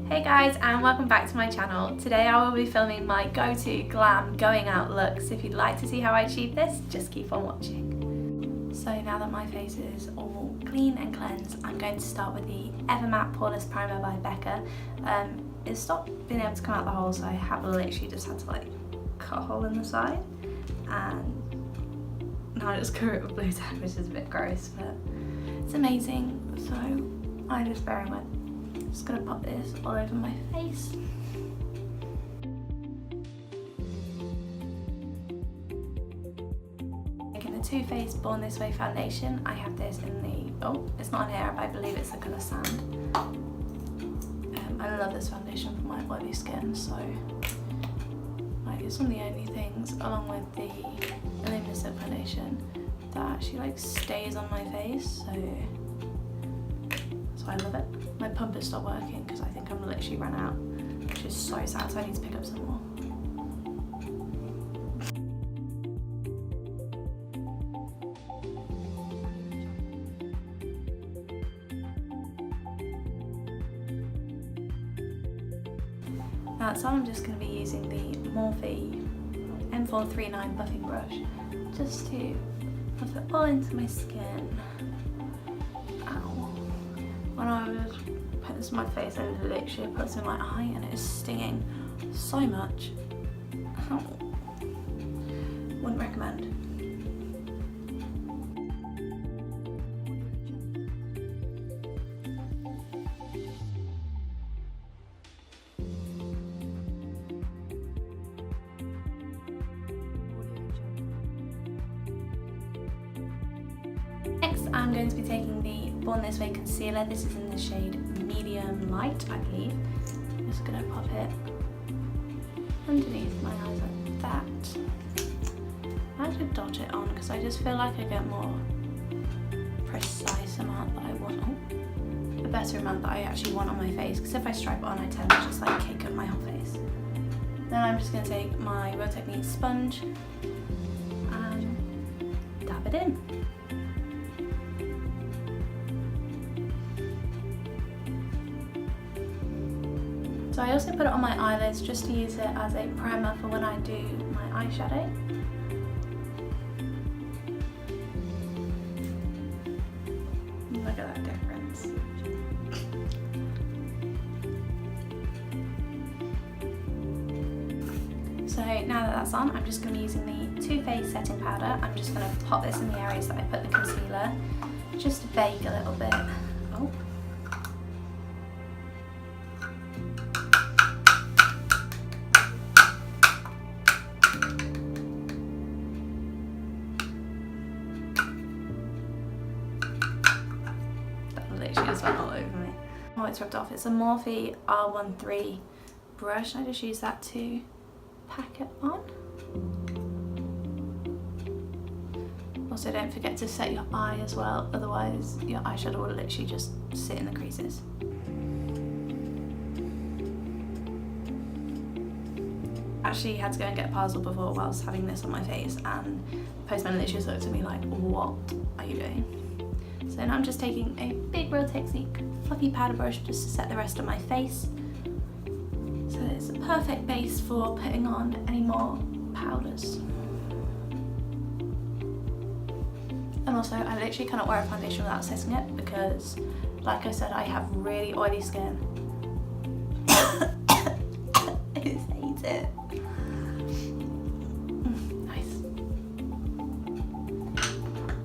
Hey guys, and welcome back to my channel. Today I will be filming my go-to glam going out looks. If you'd like to see how I achieve this, just keep on watching. So now that my face is all clean and cleansed, I'm going to start with the Ever Matte Poreless Primer by Becca. It stopped being able to come out the hole, so I have literally just had to like cut a hole in the side, and now I just cover it with blue tack, which is a bit gross, but it's amazing. So I just very much just gonna pop this all over my face. Taking the Too Faced Born This Way foundation. I have this in the, oh, it's not on here, but I believe it's the colour Sand. I love this foundation for my oily skin, so like it's one of the only things, along with the Luminescent foundation, that actually like stays on my face. So I love it. My pumper stopped working because I think I'm literally run out, which is so sad, so I need to pick up some more. Now, so I'm just going to be using the Morphe M439 buffing brush just to put it all into my skin. Ow. When I was putting this on my face, I literally put this in my eye and it is stinging so much. Ow. Wouldn't recommend. Next, I'm going to be taking the Born This Way concealer. This is in the shade Medium Light, I believe. I'm just going to pop it underneath my eyes like that. I actually dodge it on because I just feel like I get more precise amount that I want on. A better amount that I actually want on my face, because if I stripe it on, I tend to just like cake up my whole face. Then I'm just going to take my Real Techniques sponge and dab it in. So I also put it on my eyelids just to use it as a primer for when I do my eyeshadow. Look at that difference. So now that that's on, I'm just going to be using the Too Faced setting powder. I'm just going to pop this in the areas that I put the concealer, just to bake a little bit. Oh. Literally just went all over me. Oh, it's rubbed off. It's a Morphe R13 brush. I just use that to pack it on. Also, don't forget to set your eye as well, otherwise your eyeshadow will literally just sit in the creases. Actually had to go and get a parcel before whilst having this on my face, and the postman literally just looked at me like, what are you doing? So now I'm just taking a big Real Techniques fluffy powder brush just to set the rest of my face. So it's a perfect base for putting on any more powders. And also, I literally cannot wear a foundation without setting it because, like I said, I have really oily skin. I just hate it.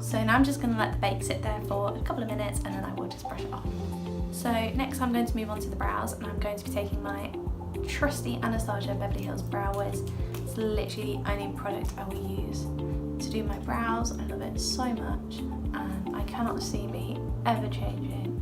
So now I'm just going to let the bake sit there for a couple of minutes and then I will just brush it off. So next I'm going to move on to the brows, and I'm going to be taking my trusty Anastasia Beverly Hills Brow Wiz. It's literally the only product I will use to do my brows. I love it so much and I cannot see me ever changing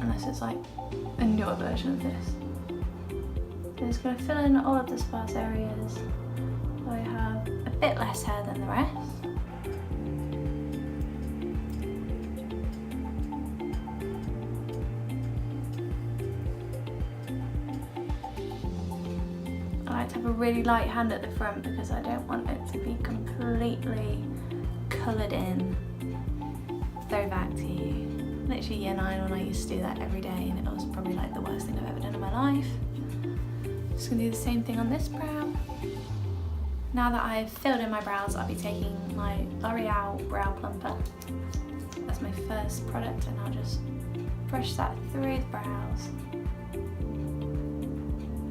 unless it's like a newer version of this. I'm just going to fill in all of the sparse areas so I have a bit less hair than the rest. I like to have a really light hand at the front because I don't want it to be completely coloured in. Throw back to you. literally year 9 when I used to do that every day, and it was probably like the worst thing I've ever done in my life. Just gonna do the same thing on this brow. Now that I've filled in my brows, I'll be taking my Loreal brow plumper. That's my first product, and I'll just brush that through the brows.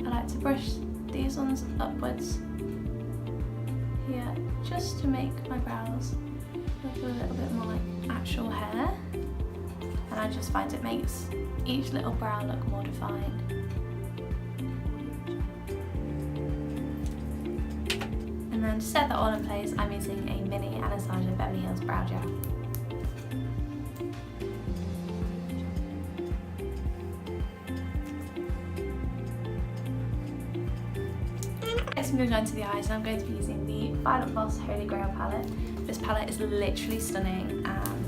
I like to brush these ones upwards here, just to make my brows look a little bit more like actual hair. And I just find it makes each little brow look more defined. And then to set that all in place, I'm using a mini Anastasia Beverly Hills brow gel. Next I'm going to go into the eyes, and I'm going to be using the Violet Voss Holy Grail palette. This palette is literally stunning, and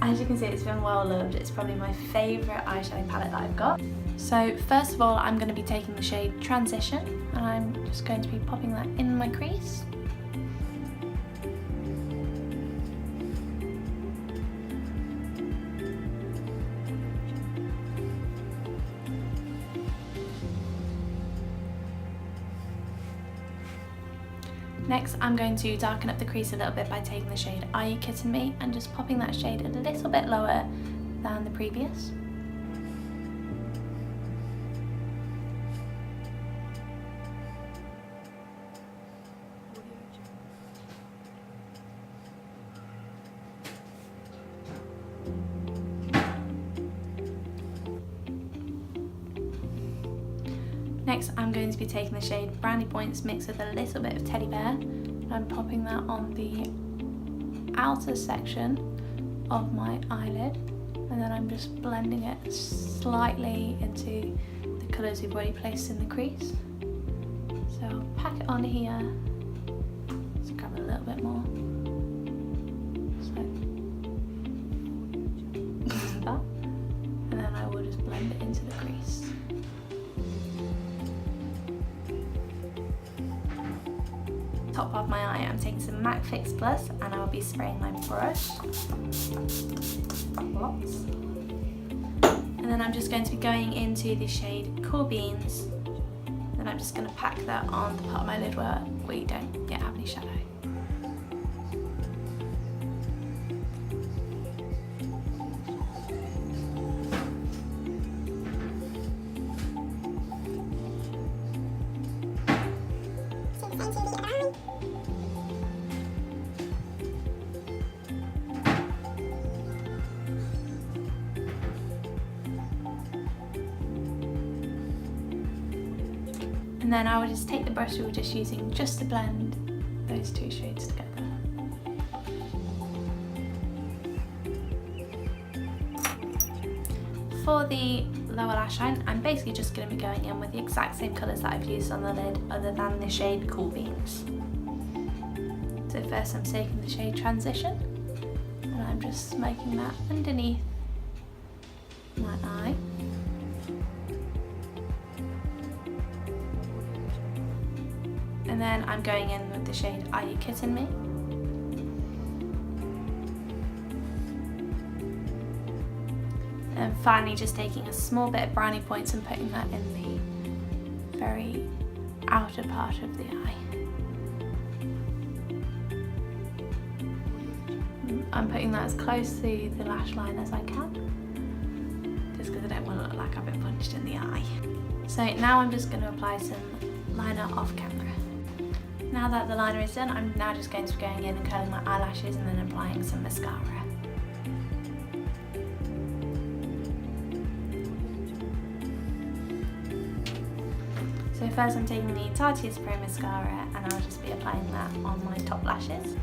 as you can see, it's been well loved. It's probably my favourite eyeshadow palette that I've got. So first of all, I'm going to be taking the shade Transition, and I'm just going to be popping that in my crease. Next, I'm going to darken up the crease a little bit by taking the shade Are You Kidding Me and just popping that shade a little bit lower than the previous. Next, I'm going to be taking the shade Brownie Points mixed with a little bit of Teddy Bear, and I'm popping that on the outer section of my eyelid, and then I'm just blending it slightly into the colours we've already placed in the crease. So I'll pack it on here, just grab a little bit more, so that, and then I will just blend it into the crease. Top of my eye, I'm taking some MAC Fix Plus, and I'll be spraying my brush. Lots. And then I'm just going to be going into the shade Cool Beans. Then I'm just going to pack that on the part of my lid where we don't yet have any shadow. And then I will just take the brush we were just using just to blend those two shades together. For the lower lash line, I'm basically just going to be going in with the exact same colours that I've used on the lid, other than the shade Cool Beans. So first I'm taking the shade Transition, and I'm just making that underneath my eye. And then I'm going in with the shade Are You Kidding Me? And finally just taking a small bit of Brownie Points and putting that in the very outer part of the eye. I'm putting that as close to the lash line as I can, just because I don't want to look like I've been punched in the eye. So now I'm just going to apply some liner off camera. Now that the liner is done, I'm now just going to be going in and curling my eyelashes and then applying some mascara. So first I'm taking the Tartiest Pro mascara, and I'll just be applying that on my top lashes.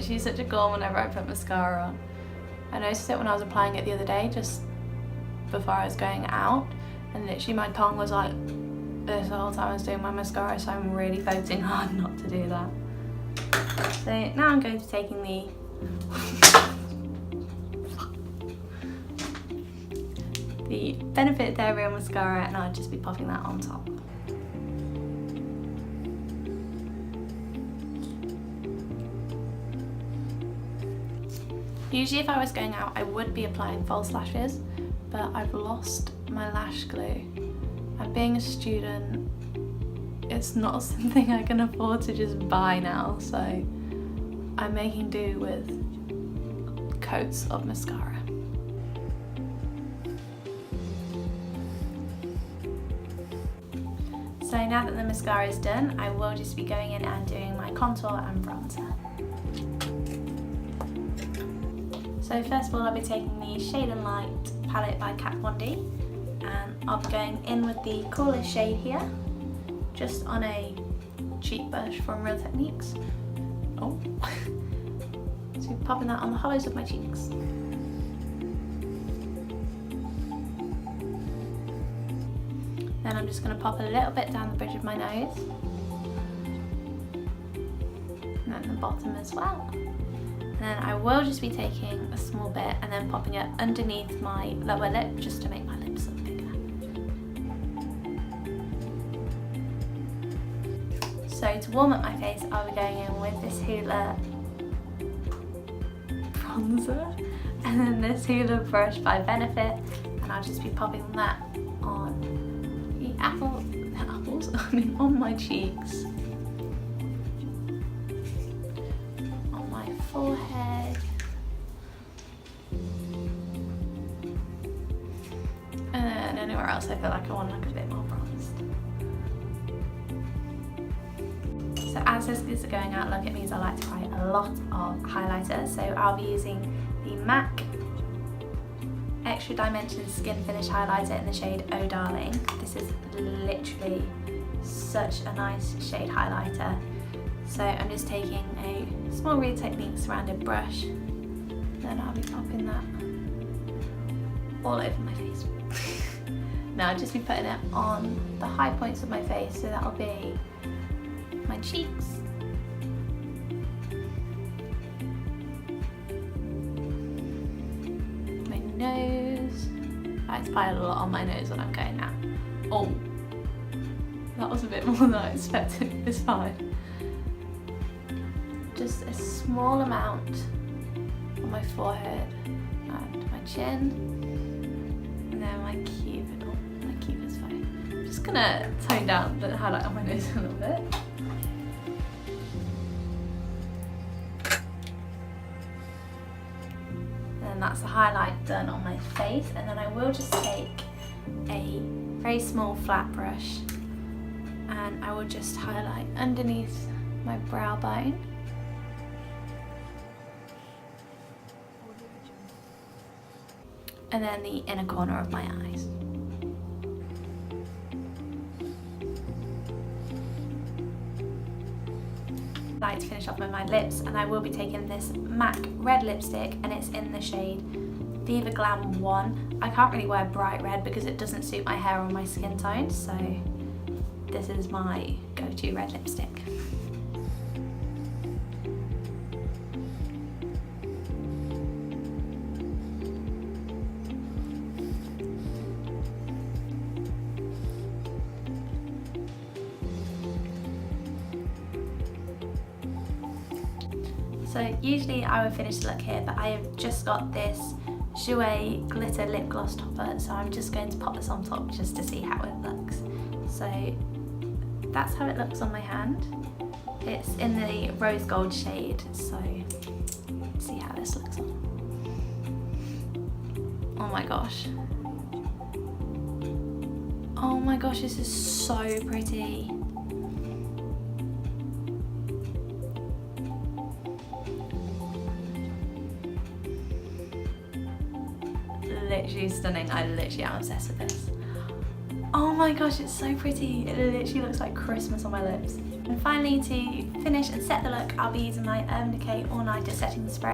She's such a goal whenever I put mascara on. I noticed it when I was applying it the other day, just before I was going out, and literally my tongue was like this the whole time I was doing my mascara, so I'm really focusing hard not to do that. So now I'm going to be taking the the Benefit Theyre mascara, and I'll just be popping that on top. Usually if I was going out I would be applying false lashes, but I've lost my lash glue, and being a student it's not something I can afford to just buy now, so I'm making do with coats of mascara. So now that the mascara is done, I will just be going in and doing my contour and bronzer. So first of all, I'll be taking the Shade and Light palette by Kat Von D, and I'll be going in with the coolest shade here, just on a cheek brush from Real Techniques. Oh, so popping that on the hollows of my cheeks. Then I'm just going to pop a little bit down the bridge of my nose, and then the bottom as well. And then I will just be taking a small bit and then popping it underneath my lower lip just to make my lips look bigger. So to warm up my face, I'll be going in with this Hoola bronzer and then this Hoola brush by Benefit, and I'll just be popping that on the on my cheeks, on my forehead, and then anywhere else I feel like I want to look a bit more bronzed. So as this is a going out look, it means I like to apply a lot of highlighter, so I'll be using the MAC Extra Dimension Skin Finish Highlighter in the shade Oh Darling. This is literally such a nice shade highlighter. So I'm just taking a small Real Techniques rounded brush, then I'll be popping that all over my face. Now I'll just be putting it on the high points of my face, so that'll be my cheeks, my nose. I like to apply a lot on my nose when I'm going out. Oh, that was a bit more than I expected. It's fine. Just a small amount on my forehead and my chin, and then my cupid. Oh, my cupid's fine. I'm just gonna tone down the highlight on my nose a little bit. And that's the highlight done on my face, and then I will just take a very small flat brush and I will just highlight underneath my brow bone. And then the inner corner of my eyes. I like to finish off with my lips, and I will be taking this MAC red lipstick, and it's in the shade Viva Glam I. I can't really wear bright red because it doesn't suit my hair or my skin tone, so this is my go-to red lipstick. So usually I would finish the look here, but I have just got this Jouer glitter lip gloss topper, so I'm just going to pop this on top just to see how it looks. So that's how it looks on my hand. It's in the rose gold shade, so let's see how this looks on. Oh my gosh. Oh my gosh, this is so pretty. Literally stunning. I literally am obsessed with this. Oh my gosh, it's so pretty. It literally looks like Christmas on my lips. And finally, to finish and set the look, I'll be using my Decay All Nighter Setting Spray.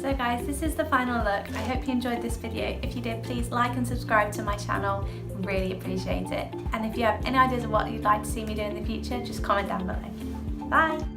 So guys, this is the final look. I hope you enjoyed this video. If you did, please like and subscribe to my channel. Really appreciate it. And if you have any ideas of what you'd like to see me do in the future, just comment down below. Bye!